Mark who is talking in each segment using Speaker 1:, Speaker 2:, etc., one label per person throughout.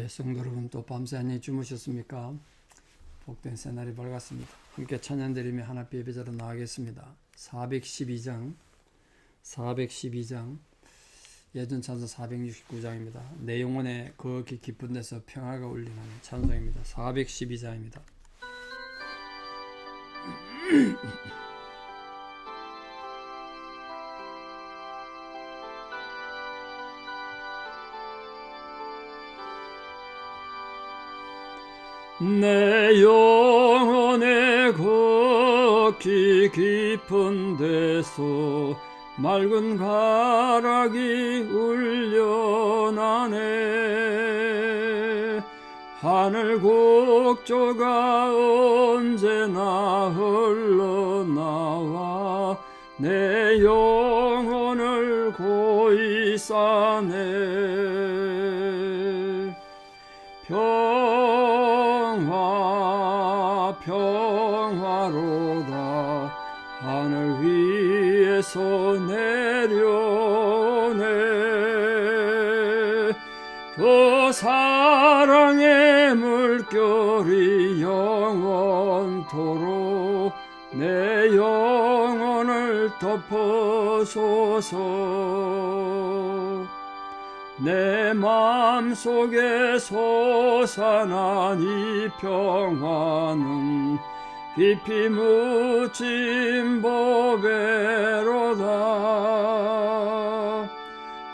Speaker 1: 성도 여러분, 또 밤새 안녕히 주무셨습니까? 복된 새날이 밝았습니다. 함께 찬양드리며 하나님 예배자로 나가겠습니다. 412장 예전 찬송 469장입니다. 내 영혼에 거기 깊은 데서 평화가 울리는 찬송입니다. 412장입니다. 내 영혼에 거기 깊은 데서 맑은 가락이 울려나네. 하늘 곡조가 언제나 흘러나와 내 영혼을 고이 싸네. 평화로다 하늘 위에서 내려오네. 그 사랑의 물결이 영원토록 내 영혼을 덮어소서. 내 마음속에 솟아난 이 평화는 깊이 묻힌 보배로다.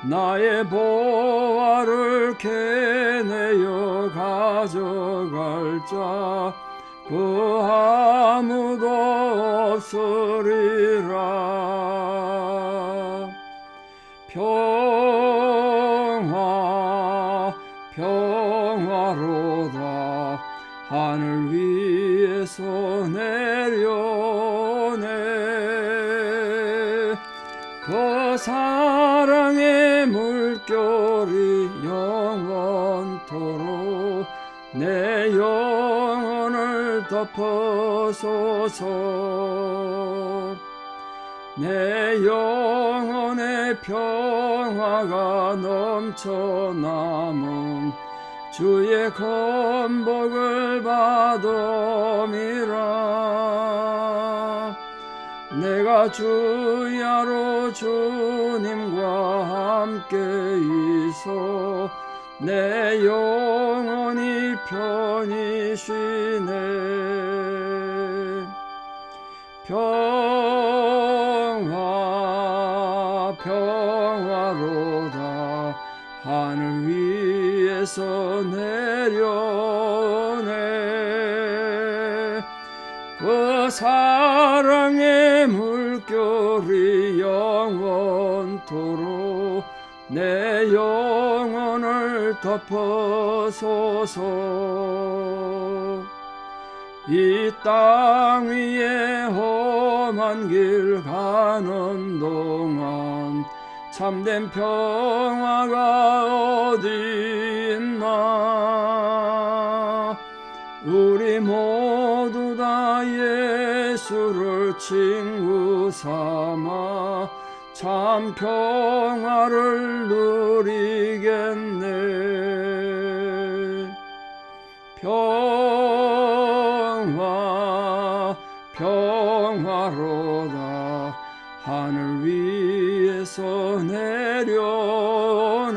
Speaker 1: 나의 보화를 캐내어 가져갈 자 그 아무도 없으리라. 평화로다 하늘 위에서 내려오네. 그 사랑의 물결이 영원토록 내 영혼을 덮어소서. 내 영혼의 평화가 넘쳐남은 주의 건복을 받음이라. 내가 주야로 주님과 함께 있어 내 영혼이 편히 쉬네. 평화로다 하늘 위에서 내려오네. 그 사랑의 물결이 영원토록 내 영혼을 덮어소서. 이 땅 위에 험한 길 가는 동안 참된 평화가 어디 있나. 우리 모두 다 예수를 친구 삼아 참 평화를 누리겠네. 평화로다 하늘 위에서 내려오네.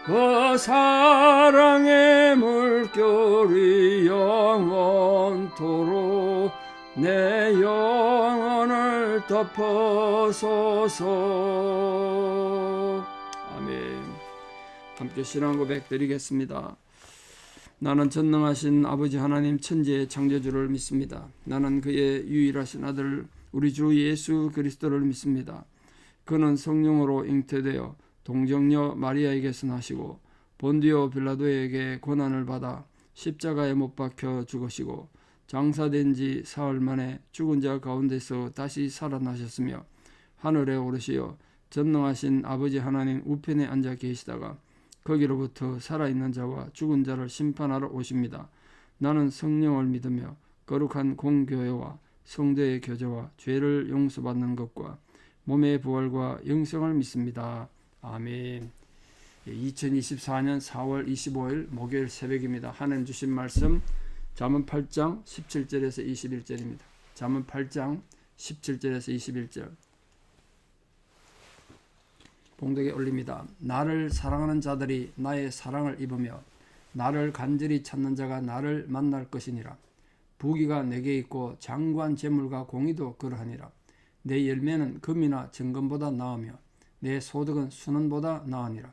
Speaker 1: 그 사랑의 물결이 영원토록 내 영혼을 덮어소서. 아멘. 함께 신앙 고백 드리겠습니다. 나는 전능하신 아버지 하나님 천지의 창조주를 믿습니다. 나는 그의 유일하신 아들 우리 주 예수 그리스도를 믿습니다. 그는 성령으로 잉태되어 동정녀 마리아에게서 나시고 본디오 빌라도에게 고난을 받아 십자가에 못 박혀 죽으시고 장사된 지 사흘 만에 죽은 자 가운데서 다시 살아나셨으며 하늘에 오르시어 전능하신 아버지 하나님 우편에 앉아 계시다가 거기로부터 살아있는 자와 죽은 자를 심판하러 오십니다. 나는 성령을 믿으며 거룩한 공교회와 성도의 교제와 죄를 용서받는 것과 몸의 부활과 영생을 믿습니다. 아멘. 2024년 4월 25일 목요일 새벽입니다. 하나님 주신 말씀 잠언 8장 17절에서 21절입니다. 잠언 8장 17절에서 21절 봉독에 올립니다. 나를 사랑하는 자들이 나의 사랑을 입으며 나를 간절히 찾는 자가 나를 만날 것이니라. 부귀가 내게 있고 장관 재물과 공의도 그러하니라. 내 열매는 금이나 정금보다 나으며 내 소득은 순원보다 나으니라.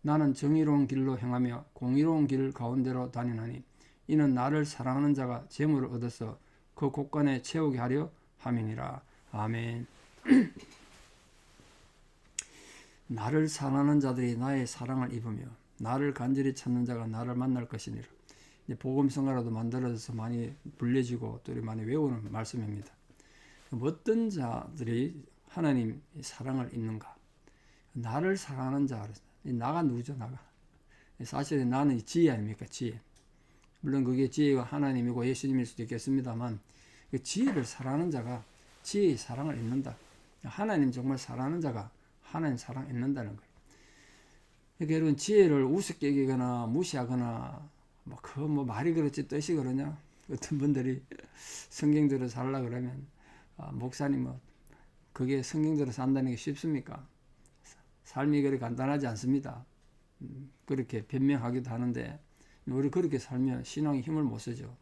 Speaker 1: 나는 정의로운 길로 행하며 공의로운 길 가운데로 다니나니 이는 나를 사랑하는 자가 재물을 얻어서 그 곳간에 채우게 하려 함이니라. 아멘. 나를 사랑하는 자들이 나의 사랑을 입으며 나를 간절히 찾는 자가 나를 만날 것이니라. 복음성가라도 만들어져서 많이 불려지고 또 많이 외우는 말씀입니다. 어떤 자들이 하나님 사랑을 입는가? 나를 사랑하는 자. 나가 누구죠? 나가. 사실은 나는 지혜 아닙니까? 지혜. 물론 그게 지혜가 하나님이고 예수님일 수도 있겠습니다만 그 지혜를 사랑하는 자가 지혜의 사랑을 입는다. 하나님 정말 사랑하는 자가 하나님 사랑 입는다는 거예요. 그러니까 여러분 지혜를 우습게 여기거나 무시하거나 뭐 말이 그렇지 뜻이 그러냐? 어떤 분들이 성경대로 살라 그러면 목사님 그게 성경대로 산다는 게 쉽습니까? 삶이 그렇게 간단하지 않습니다. 그렇게 변명하기도 하는데 우리 그렇게 살면 신앙에 힘을 못 쓰죠.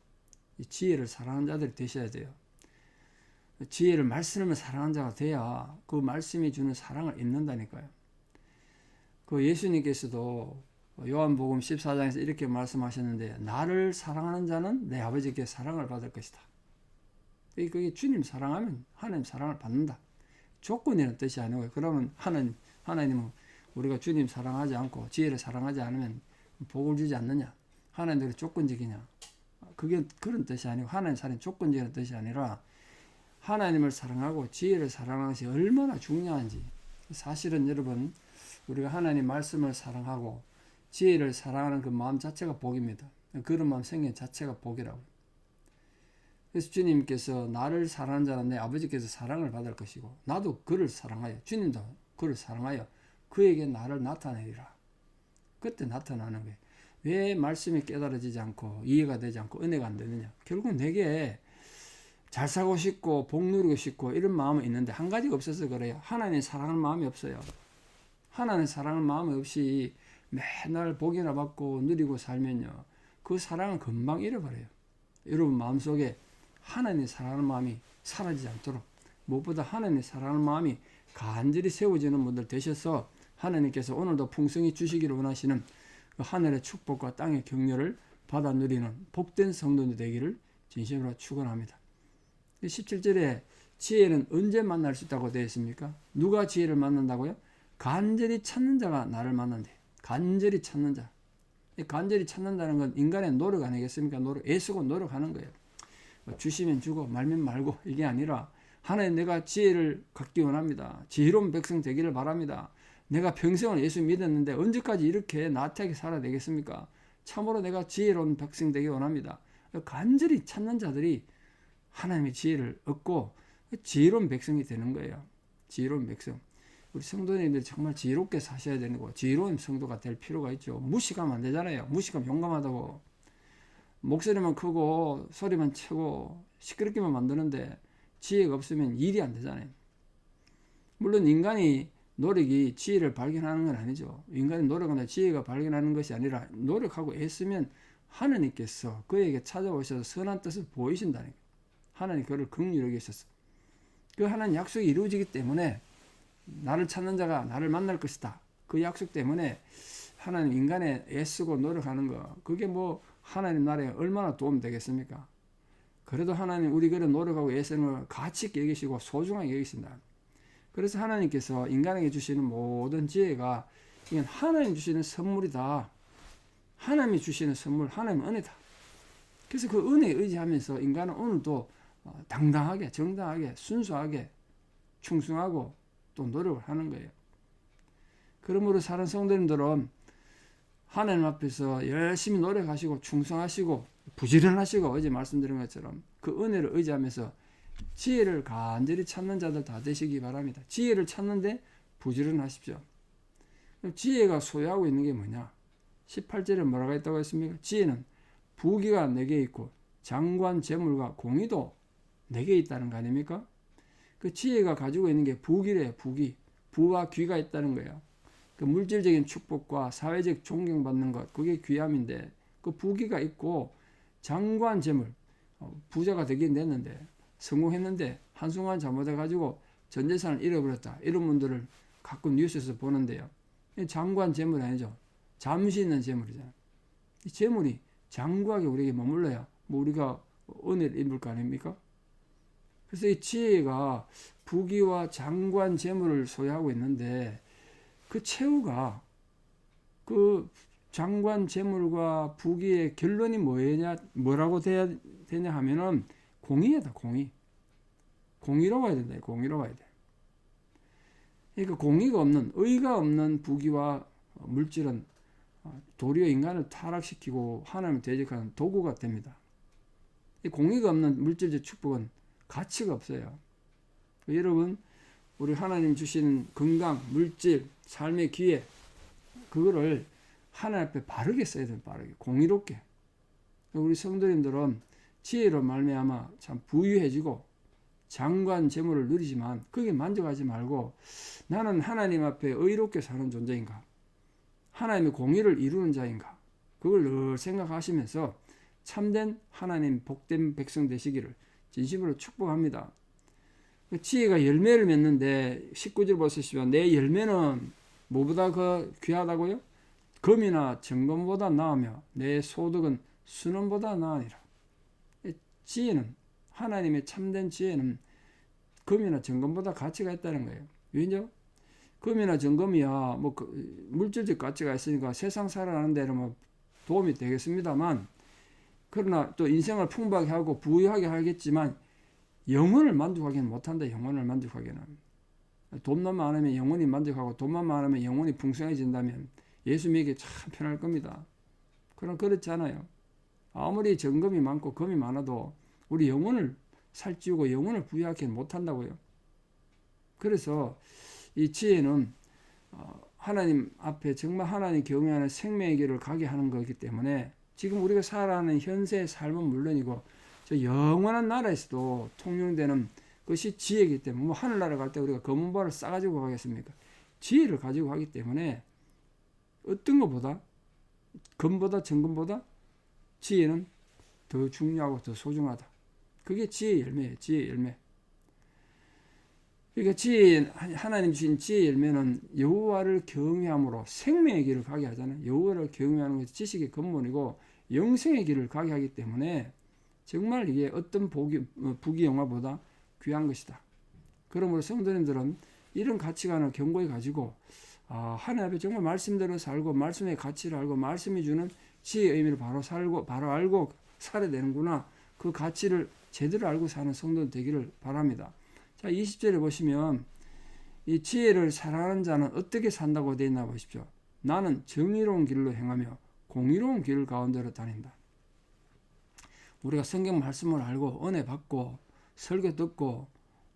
Speaker 1: 지혜를 사랑하는 자들이 되셔야 돼요. 지혜를 말씀을 사랑하는 자가 돼야 그 말씀이 주는 사랑을 입는다니까요. 그 예수님께서도 요한복음 14장에서 이렇게 말씀하셨는데 나를 사랑하는 자는 내 아버지께 사랑을 받을 것이다. 그게 주님 사랑하면 하나님 사랑을 받는다. 조건이라는 뜻이 아니고요. 그러면 하나님은 우리가 주님 사랑하지 않고 지혜를 사랑하지 않으면 복을 주지 않느냐? 하나님들이 조건적이냐? 그게 그런 뜻이 아니고 하나님 사랑이 조건적인 뜻이 아니라 하나님을 사랑하고 지혜를 사랑하는 것이 얼마나 중요한지. 사실은 여러분 우리가 하나님 말씀을 사랑하고 지혜를 사랑하는 그 마음 자체가 복입니다. 그런 마음 생긴 자체가 복이라고. 그래서 주님께서 나를 사랑하는 자는 내 아버지께서 사랑을 받을 것이고 나도 그를 사랑하여 주님도 그를 사랑하여 그에게 나를 나타내리라. 그때 나타나는 거예요. 왜 말씀이 깨달아지지 않고 이해가 되지 않고 은혜가 안 되느냐? 결국 내게 잘 살고 싶고 복 누리고 싶고 이런 마음은 있는데 한 가지가 없어서 그래요. 하나님 사랑하는 마음이 없어요. 하나님 사랑하는 마음이 없이 맨날 복이나 받고 누리고 살면요. 그 사랑은 금방 잃어버려요. 여러분 마음속에 하나님 사랑하는 마음이 사라지지 않도록 무엇보다 하나님 사랑하는 마음이 간절히 세워지는 분들 되셔서 하나님께서 오늘도 풍성히 주시기를 원하시는 그 하늘의 축복과 땅의 격려를 받아 누리는 복된 성도들 되기를 진심으로 축원합니다. 17절에 지혜는 언제 만날 수 있다고 되어 있습니까? 누가 지혜를 만난다고요? 간절히 찾는 자가 나를 만난대. 간절히 찾는 자. 간절히 찾는다는 건 인간의 노력 아니겠습니까? 애쓰고 노력하는 거예요. 주시면 주고 말면 말고 이게 아니라 하나님 내가 지혜를 갖기 원합니다. 지혜로운 백성 되기를 바랍니다. 내가 평생을 예수 믿었는데 언제까지 이렇게 나태하게 살아야 되겠습니까? 참으로 내가 지혜로운 백성 되기 원합니다. 간절히 찾는 자들이 하나님의 지혜를 얻고 지혜로운 백성이 되는 거예요. 지혜로운 백성. 우리 성도님들 정말 지혜롭게 사셔야 되는 거. 지혜로운 성도가 될 필요가 있죠. 무식하면 안 되잖아요. 무식하면 용감하다고. 목소리만 크고 소리만 치고 시끄럽게만 만드는데 지혜가 없으면 일이 안 되잖아요. 물론 인간이 노력이 지혜를 발견하는 건 아니죠. 인간의 노력은 지혜가 발견하는 것이 아니라 노력하고 애쓰면 하나님께서 그에게 찾아오셔서 선한 뜻을 보이신다는 거예요. 하나님 그를 긍휼히 여기셔서 그 하나님 약속이 이루어지기 때문에 나를 찾는 자가 나를 만날 것이다. 그 약속 때문에 하나님 인간의 애쓰고 노력하는 거 그게 뭐 하나님 나라에 얼마나 도움 되겠습니까? 그래도 하나님 우리 그런 노력하고 애쓰는 걸 가치 있게 여기시고 소중하게 여기신다. 그래서 하나님께서 인간에게 주시는 모든 지혜가 이건 하나님 주시는 선물이다. 하나님이 주시는 선물, 하나님의 은혜다. 그래서 그 은혜에 의지하면서 인간은 오늘도 당당하게, 정당하게, 순수하게, 충성하고 또 노력을 하는 거예요. 그러므로 사는 성도님들은 하나님 앞에서 열심히 노력하시고 충성하시고 부지런하시고 어제 말씀드린 것처럼 그 은혜를 의지하면서 지혜를 간절히 찾는 자들 다 되시기 바랍니다. 지혜를 찾는데 부지런하십시오. 지혜가 소유하고 있는 게 뭐냐? 18절에 뭐라고 했다고 했습니까? 지혜는 부귀가 내게 있고 장관 재물과 공의도 내게 있다는 거 아닙니까? 그 지혜가 가지고 있는 게 부귀래요. 부귀. 부와 귀가 있다는 거예요. 그 물질적인 축복과 사회적 존경받는 것, 그게 귀함인데 그 부귀가 있고 장관 재물, 부자가 되긴 됐는데 성공했는데 한순간 잘못해가지고 전 재산을 잃어버렸다. 이런 분들을 가끔 뉴스에서 보는데요. 장관 재물 아니죠. 잠시 있는 재물이잖아요. 이 재물이 장구하게 우리에게 머물러야 뭐 우리가 은혜를 입을 거 아닙니까? 그래서 이 지혜가 부귀와 장관 재물을 소유하고 있는데 그 최후가 그 장관 재물과 부귀의 결론이 뭐라고 돼야 되냐 하면은 공의다, 공의. 공의로워야 된다, 공의로워야 돼. 그러니까 공의가 없는, 의가 없는 부귀와 물질은 도리어 인간을 타락시키고 하나님을 대적하는 도구가 됩니다. 이 공의가 없는 물질적 축복은 가치가 없어요. 여러분, 우리 하나님 주시는 건강, 물질, 삶의 기회, 그거를 하나님 앞에 바르게 써야 돼요. 바르게, 공의롭게. 우리 성도님들은 지혜로 말미암아 참 부유해지고 장관 재물을 누리지만 거기에 만족하지 말고 나는 하나님 앞에 의롭게 사는 존재인가? 하나님의 공의를 이루는 자인가? 그걸 늘 생각하시면서 참된 하나님 복된 백성 되시기를 진심으로 축복합니다. 지혜가 열매를 맺는데 19절 보시면 내 열매는 뭐보다 귀하다고요? 금이나 정금보다 나으며 내 소득은 순원보다 나으니라. 지혜는, 하나님의 참된 지혜는 금이나 정금보다 가치가 있다는 거예요. 왜냐? 금이나 정금이야 뭐 물질적 가치가 있으니까 세상 살아가는 데는 뭐 도움이 되겠습니다만, 그러나 또 인생을 풍부하게 하고 부유하게 하겠지만 영혼을 만족하기는 못한다. 영혼을 만족하기는. 돈만 많으면 영혼이 만족하고 돈만 많으면 영혼이 풍성해진다면 예수 믿기 참 편할 겁니다. 그럼 그렇지 않아요. 아무리 정금이 많고 금이 많아도 우리 영혼을 살찌우고 영혼을 부유하기는 못한다고요. 그래서 이 지혜는 하나님 앞에 정말 하나님 경외하는 생명의 길을 가게 하는 거기 때문에 지금 우리가 살아가는 현세의 삶은 물론이고 저 영원한 나라에서도 통용되는 것이 지혜이기 때문에 뭐 하늘나라 갈 때 우리가 검은 발을 싸가지고 가겠습니까? 지혜를 가지고 가기 때문에 어떤 것보다 금보다 정금보다 지혜는 더 중요하고 더 소중하다. 그게 지혜의 열매예요. 지혜의 열매. 그러니까 지혜, 하나님 주신 지혜의 열매는 여호와를 경외함으로 생명의 길을 가게 하잖아요. 여호와를 경외하는 것이 지식의 근본이고 영생의 길을 가게 하기 때문에 정말 이게 어떤 부귀 영화보다 귀한 것이다. 그러므로 성도님들은 이런 가치관을 견고히 가지고 하나님 앞에 정말 말씀대로 살고 말씀의 가치를 알고 말씀이 주는 지혜의 의미를 바로 알고 살아야 되는구나. 그 가치를 제대로 알고 사는 성도 되기를 바랍니다. 자, 20절에 보시면 이 지혜를 사랑하는 자는 어떻게 산다고 되어 있나 보십시오. 나는 정의로운 길로 행하며 공의로운 길 가운데로 다닌다. 우리가 성경 말씀을 알고 은혜 받고 설교 듣고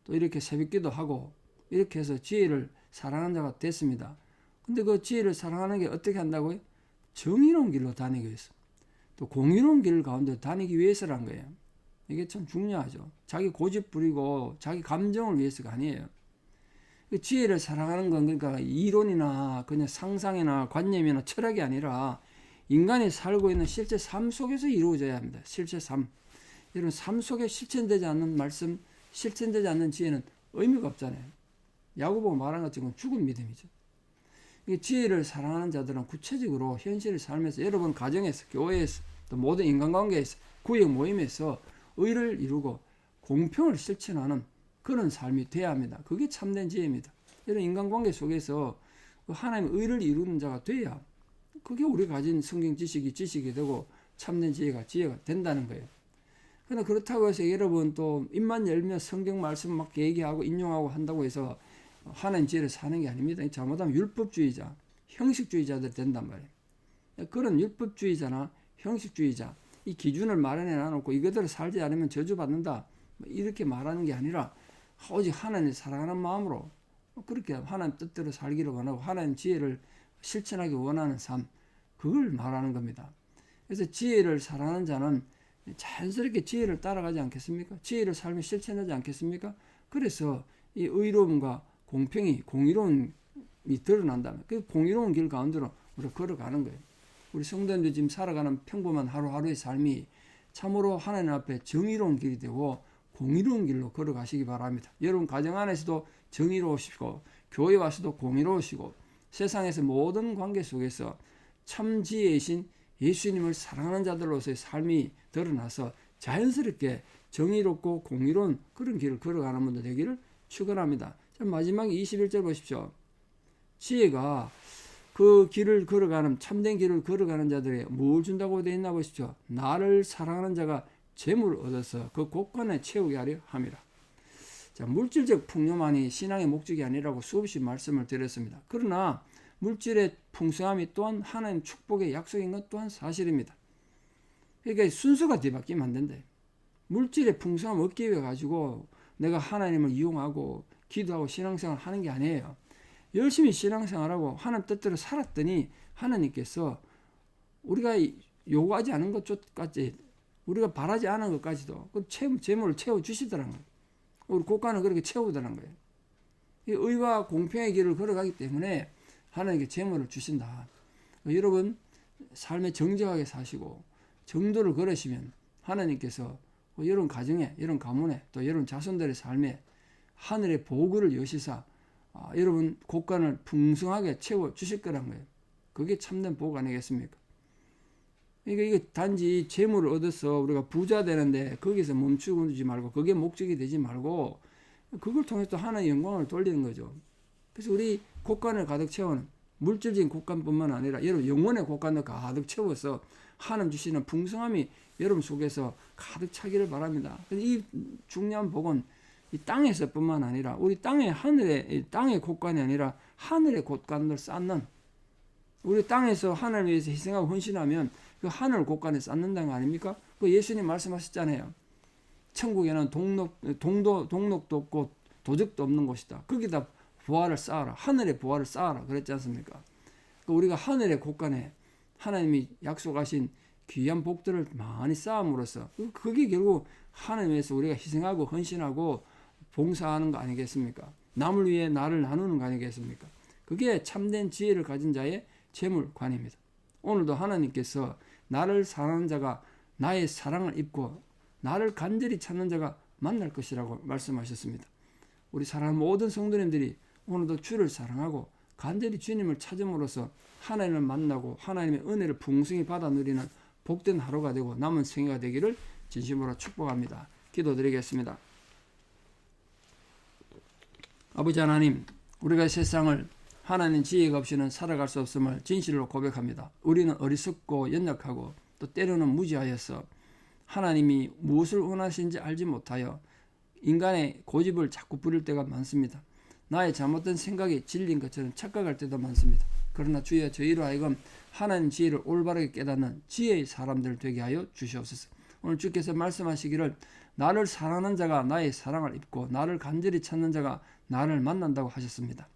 Speaker 1: 또 이렇게 새벽기도 하고 이렇게 해서 지혜를 사랑하는 자가 됐습니다. 근데 그 지혜를 사랑하는 게 어떻게 한다고요? 정의로운 길로 다니기 위해서, 또 공의로운 길 가운데 다니기 위해서란 거예요. 이게 참 중요하죠. 자기 고집 부리고 자기 감정을 위해서가 아니에요. 지혜를 사랑하는 건 그러니까 이론이나 그냥 상상이나 관념이나 철학이 아니라 인간이 살고 있는 실제 삶 속에서 이루어져야 합니다. 실제 삶. 여러분, 삶 속에 실천되지 않는 말씀, 실천되지 않는 지혜는 의미가 없잖아요. 야고보가 말한 것처럼 죽은 믿음이죠. 지혜를 사랑하는 자들은 구체적으로 현실의 삶에서 여러분 가정에서, 교회에서, 또 모든 인간관계에서, 구역 모임에서 의를 이루고 공평을 실천하는 그런 삶이 돼야 합니다. 그게 참된 지혜입니다. 이런 인간관계 속에서 하나님의 의를 이루는 자가 돼야 그게 우리가 가진 성경 지식이 되고 참된 지혜가 된다는 거예요. 그러나 그렇다고 해서 여러분 또 입만 열면 성경 말씀 막 얘기하고 인용하고 한다고 해서 하나님 지혜를 사는 게 아닙니다. 잘못하면 율법주의자, 형식주의자들 된단 말이에요. 그런 율법주의자나 형식주의자, 이 기준을 마련해 놔놓고 이것대로 살지 않으면 저주받는다, 이렇게 말하는 게 아니라 오직 하나님을 사랑하는 마음으로 그렇게 하나님 뜻대로 살기를 원하고 하나님 지혜를 실천하기 원하는 삶, 그걸 말하는 겁니다. 그래서 지혜를 사랑하는 자는 자연스럽게 지혜를 따라가지 않겠습니까? 지혜를 삶에 실천하지 않겠습니까? 그래서 이 의로움과 공평이, 공의로움이 드러난다면 그 공의로운 길 가운데로 우리가 걸어가는 거예요. 우리 성도님들 지금 살아가는 평범한 하루하루의 삶이 참으로 하나님 앞에 정의로운 길이 되고 공의로운 길로 걸어가시기 바랍니다. 여러분 가정 안에서도 정의로우시고 교회 와서도 공의로우시고 세상에서 모든 관계 속에서 참 지혜이신 예수님을 사랑하는 자들로서의 삶이 드러나서 자연스럽게 정의롭고 공의로운 그런 길을 걸어가는 분들 되기를 축원합니다. 마지막 21절 보십시오. 지혜가 그 길을 걸어가는 참된 길을 걸어가는 자들에게 뭘 준다고 되어 있나 보십시오. 나를 사랑하는 자가 재물을 얻어서 그 곳간에 채우게 하려 함이라. 자, 물질적 풍요만이 신앙의 목적이 아니라고 수없이 말씀을 드렸습니다. 그러나 물질의 풍성함이 또한 하나님 축복의 약속인 것 또한 사실입니다. 그러니까 순서가 뒤바뀌면 안 된대. 물질의 풍성함 얻기 위해 가지고 내가 하나님을 이용하고 기도하고 신앙생활 하는 게 아니에요. 열심히 신앙생활하고 하나님 뜻대로 살았더니 하나님께서 우리가 요구하지 않은 것까지 우리가 바라지 않은 것까지도 그 재물을 채워주시더라는 거예요. 우리 국가는 그렇게 채우더라는 거예요. 의와 공평의 길을 걸어가기 때문에 하나님께 재물을 주신다. 여러분 삶에 정직하게 사시고 정도를 걸으시면 하나님께서 여러분 가정에, 여러분 가문에, 또 여러분 자손들의 삶에 하늘의 보고를 여시사 여러분 곳간을 풍성하게 채워주실 거란 거예요. 그게 참된 복 아니겠습니까? 그러니까 이게 단지 재물을 얻어서 우리가 부자 되는데 거기서 멈추지 말고 그게 목적이 되지 말고 그걸 통해서 또 하나의 영광을 돌리는 거죠. 그래서 우리 곳간을 가득 채우는 물질적인 곳간뿐만 아니라 여러분 영혼의 곳간도 가득 채워서 하나님 주시는 풍성함이 여러분 속에서 가득 차기를 바랍니다. 이 중요한 복은 이 땅에서뿐만 아니라 우리 땅의 하늘의 땅의 곳간이 아니라 하늘의 곳간을 쌓는 우리 땅에서 하나님을 위해서 희생하고 헌신하면 그 하늘 곳간에 쌓는다는 거 아닙니까? 그 예수님 말씀하셨잖아요. 천국에는 동록도 없고 도적도 없는 곳이다. 거기다 보화를 쌓아라. 하늘의 보화를 쌓아라. 그랬지 않습니까? 우리가 하늘의 곳간에 하나님이 약속하신 귀한 복들을 많이 쌓음으로써 그게 결국 하나님에서 우리가 희생하고 헌신하고 봉사하는 거 아니겠습니까? 남을 위해 나를 나누는 거 아니겠습니까? 그게 참된 지혜를 가진 자의 재물관입니다. 오늘도 하나님께서 나를 사랑하는 자가 나의 사랑을 입고 나를 간절히 찾는 자가 만날 것이라고 말씀하셨습니다. 우리 사랑하는 모든 성도님들이 오늘도 주를 사랑하고 간절히 주님을 찾음으로써 하나님을 만나고 하나님의 은혜를 풍성히 받아 누리는 복된 하루가 되고 남은 생애가 되기를 진심으로 축복합니다. 기도드리겠습니다. 아버지 하나님, 우리가 세상을 하나님 지혜가 없이는 살아갈 수 없음을 진실로 고백합니다. 우리는 어리석고 연약하고 또 때로는 무지하여서 하나님이 무엇을 원하시는지 알지 못하여 인간의 고집을 자꾸 부릴 때가 많습니다. 나의 잘못된 생각이 진리인 것처럼 착각할 때도 많습니다. 그러나 주여 저희로 하여금 하나님 지혜를 올바르게 깨닫는 지혜의 사람들 되게 하여 주시옵소서. 오늘 주께서 말씀하시기를 나를 사랑하는 자가 나의 사랑을 입고 나를 간절히 찾는 자가 나를 만난다고 하셨습니다.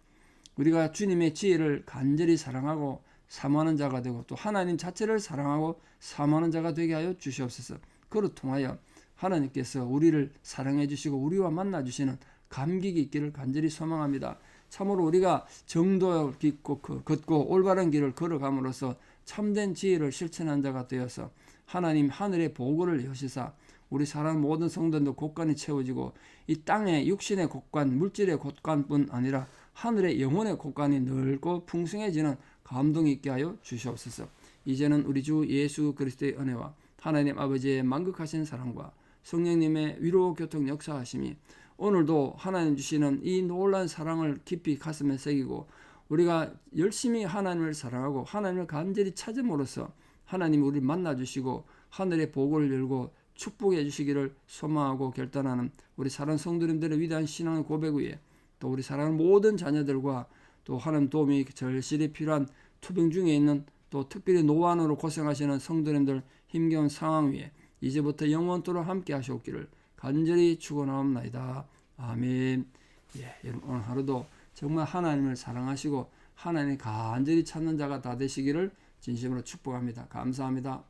Speaker 1: 우리가 주님의 지혜를 간절히 사랑하고 사모하는 자가 되고 또 하나님 자체를 사랑하고 사모하는 자가 되게 하여 주시옵소서. 그로 통하여 하나님께서 우리를 사랑해 주시고 우리와 만나 주시는 감격이 있기를 간절히 소망합니다. 참으로 우리가 정도 깊고 걷고 올바른 길을 걸어감으로써 참된 지혜를 실천한 자가 되어서 하나님 하늘의 보고를 여시사 우리 사랑하는 모든 성도들도 곳간이 채워지고 이 땅의 육신의 곳간, 물질의 곳간뿐 아니라 하늘의 영혼의 곳간이 넓고 풍성해지는 감동이 있게 하여 주시옵소서. 이제는 우리 주 예수 그리스도의 은혜와 하나님 아버지의 만극하신 사랑과 성령님의 위로 교통 역사하심이 오늘도 하나님 주시는 이 놀라운 사랑을 깊이 가슴에 새기고 우리가 열심히 하나님을 사랑하고 하나님을 간절히 찾음으로써 하나님 우리를 만나주시고 하늘의 보고를 열고 축복해 주시기를 소망하고 결단하는 우리 사랑하는 성도님들의 위대한 신앙의 고백 위에 또 우리 사랑하는 모든 자녀들과 또 하나님 도움이 절실히 필요한 투병 중에 있는 또 특별히 노안으로 고생하시는 성도님들 힘겨운 상황 위에 이제부터 영원토록 함께 하시옵기를 간절히 축원하옵나이다. 아멘. 여러분 오늘 하루도 정말 하나님을 사랑하시고 하나님 간절히 찾는 자가 다 되시기를 진심으로 축복합니다. 감사합니다.